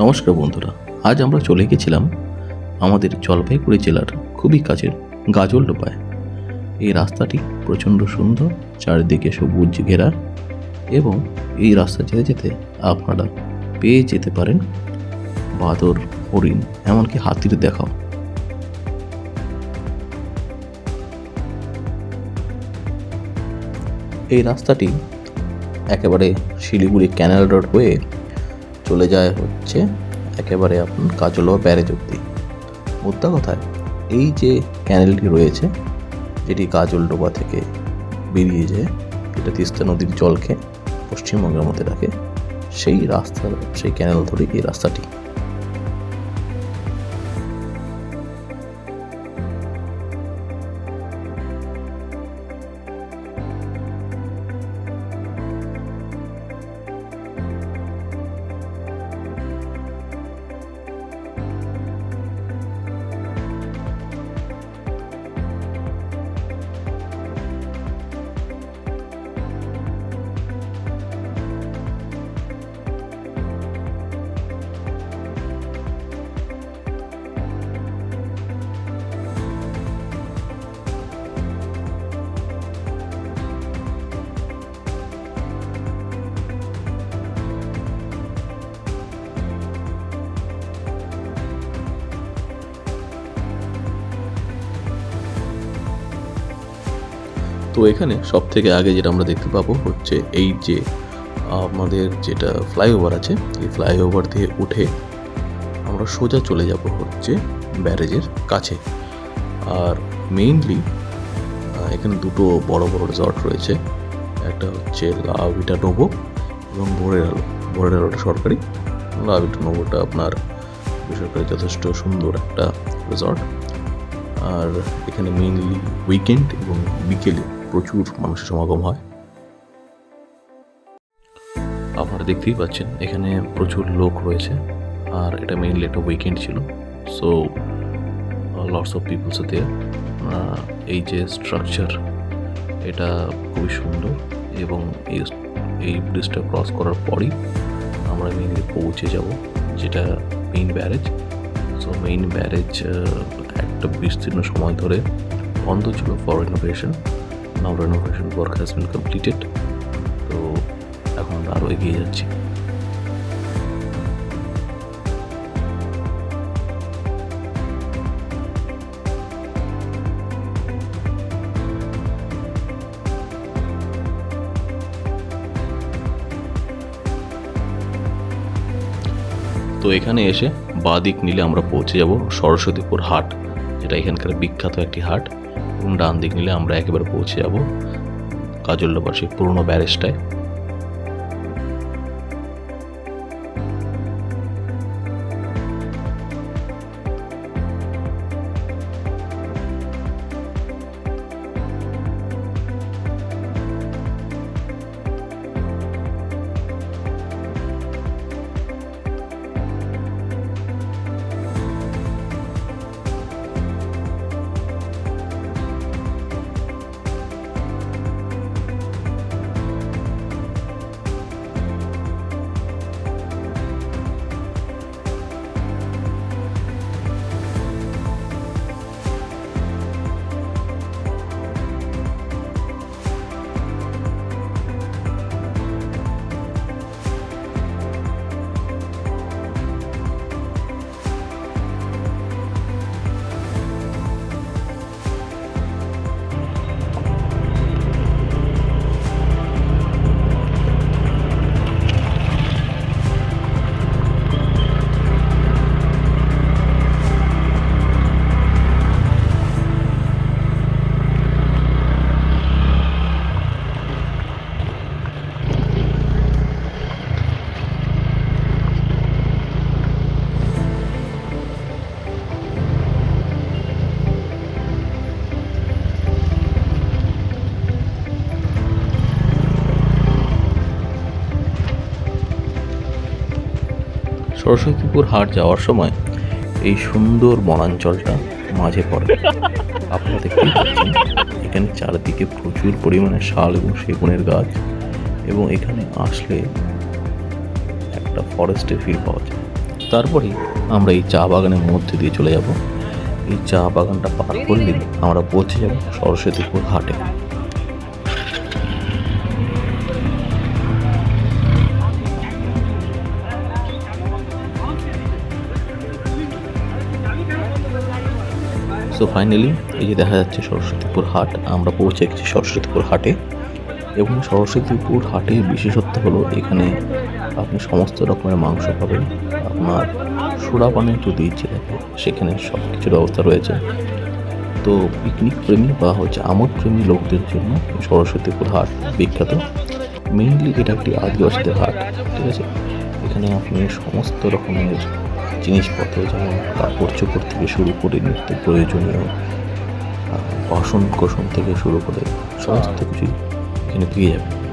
নমস্কার বন্ধুরা, আজ আমরা চলে গেছিলাম আমাদের জলপাইগুড়ি জেলার খুবই কাছের গাজলডোবায়। এই রাস্তাটি প্রচণ্ড সুন্দর, চারিদিকে সবুজ ঘেরা, এবং এই রাস্তা যেতে যেতে আপনারা পেয়ে যেতে পারেন বাঁদর, হরিণ, এমনকি হাতির দেখাও। এই রাস্তাটি একেবারে শিলিগুড়ি ক্যানেল রোড হয়ে চলে যায় হচ্ছে একেবারে আপনার গাজলডোবা ব্যারেজ অব্দি। মোদ্দা কথায় এই যে ক্যানেলটি রয়েছে, যেটি গাজলডোবা থেকে বেরিয়ে যায়, এটা তিস্তা নদীর জলকে পশ্চিমবঙ্গের মধ্যে রাখে, সেই রাস্তা, সেই ক্যানেল ধরেই এই রাস্তাটি। তো এখানে সব থেকে আগে যেটা আমরা দেখতে পাবো হচ্ছে এই যে আমাদের যেটা ফ্লাইওভার আছে, এই ফ্লাইওভার দিয়ে উঠে আমরা সোজা চলে যাব হচ্ছে ব্যারেজের কাছে। আর মেইনলি এখানে দুটো বড় বড় রিসর্ট রয়েছে, একটা হচ্ছে লা ভিটা নোভো এবং ভোরের আলো। ভোরের আলোটা সরকারি, লা ভিটা নোভোটা আপনার বেসরকারি। যথেষ্ট সুন্দর একটা রিসর্ট। আর এখানে মেইনলি উইকেন্ড এবং বিকেলে প্রচুর মানুষের সমাগম হয়। আপনারা দেখতেই পাচ্ছেন এখানে প্রচুর লোক রয়েছে, আর এটা মেইনলি একটা উইকেন্ড ছিল, so lots of peoples are there. এই যে স্ট্রাকচার, এটা খুবই সুন্দর, এবং এই ব্রিজটা ক্রস করার পরই আমরা মেইনলি পৌঁছে যাব যেটা main barrage. So main barrage একটা বিস্তীর্ণ সময় ধরে বন্ধ ছিল for renovation. Now renovation work has been completed. তো এখন আমরা আরও এগিয়ে যাচ্ছি। তো এখানে এসে বাঁ দিক নিলে আমরা পৌঁছে যাব সরস্বতীপুর হাট, যেটা এখানকার বিখ্যাত একটি হাট, এবং ডান দিক নিলে আমরা একেবারে পৌঁছে যাব গাজলডোবার সেই পুরোনো ব্যারেজটায়। সরস্বতীপুর হাট যাওয়ার সময় এই সুন্দর বনাঞ্চলটা মাঝে পড়ে। আপনারা দেখতেই পাচ্ছেন এখানে চারিদিকে প্রচুর পরিমাণে শাল এবং সেগুনের গাছ, এবং এখানে আসলে একটা ফরেস্টের ফিল পাওয়া যায়। তারপরেই আমরা এই চা বাগানের মধ্যে দিয়ে চলে যাব। এই চা বাগানটা পার করলেই আমরা পৌঁছে যাব সরস্বতীপুর হাটে। সো ফাইনালি এই যে দেখা যাচ্ছে সরস্বতীপুর হাট, আমরা পৌঁছে গেছি সরস্বতীপুর হাটে। এবং সরস্বতীপুর হাটের বিশেষত্ব হলো এখানে আপনি সমস্ত রকমের মাংস পাবেন। আপনার সুরাপানের যদি ইচ্ছে থাকে সেখানে সব কিছুর ব্যবস্থা রয়েছে। তো পিকনিক প্রেমী বা আমোদ প্রেমী লোকদের জন্য সরস্বতীপুর হাট বিখ্যাত। মেইনলি এটা একটি আদিবাসীদের হাট, ঠিক আছে। এখানে আপনি সমস্ত রকমের জিনিসপত্র, যেমন কাপড় চোপড় থেকে শুরু করে নিত্য প্রয়োজনীয় বাসন কোসন থেকে শুরু করে সমস্ত কিছুই এখানে পেয়ে যাবেন।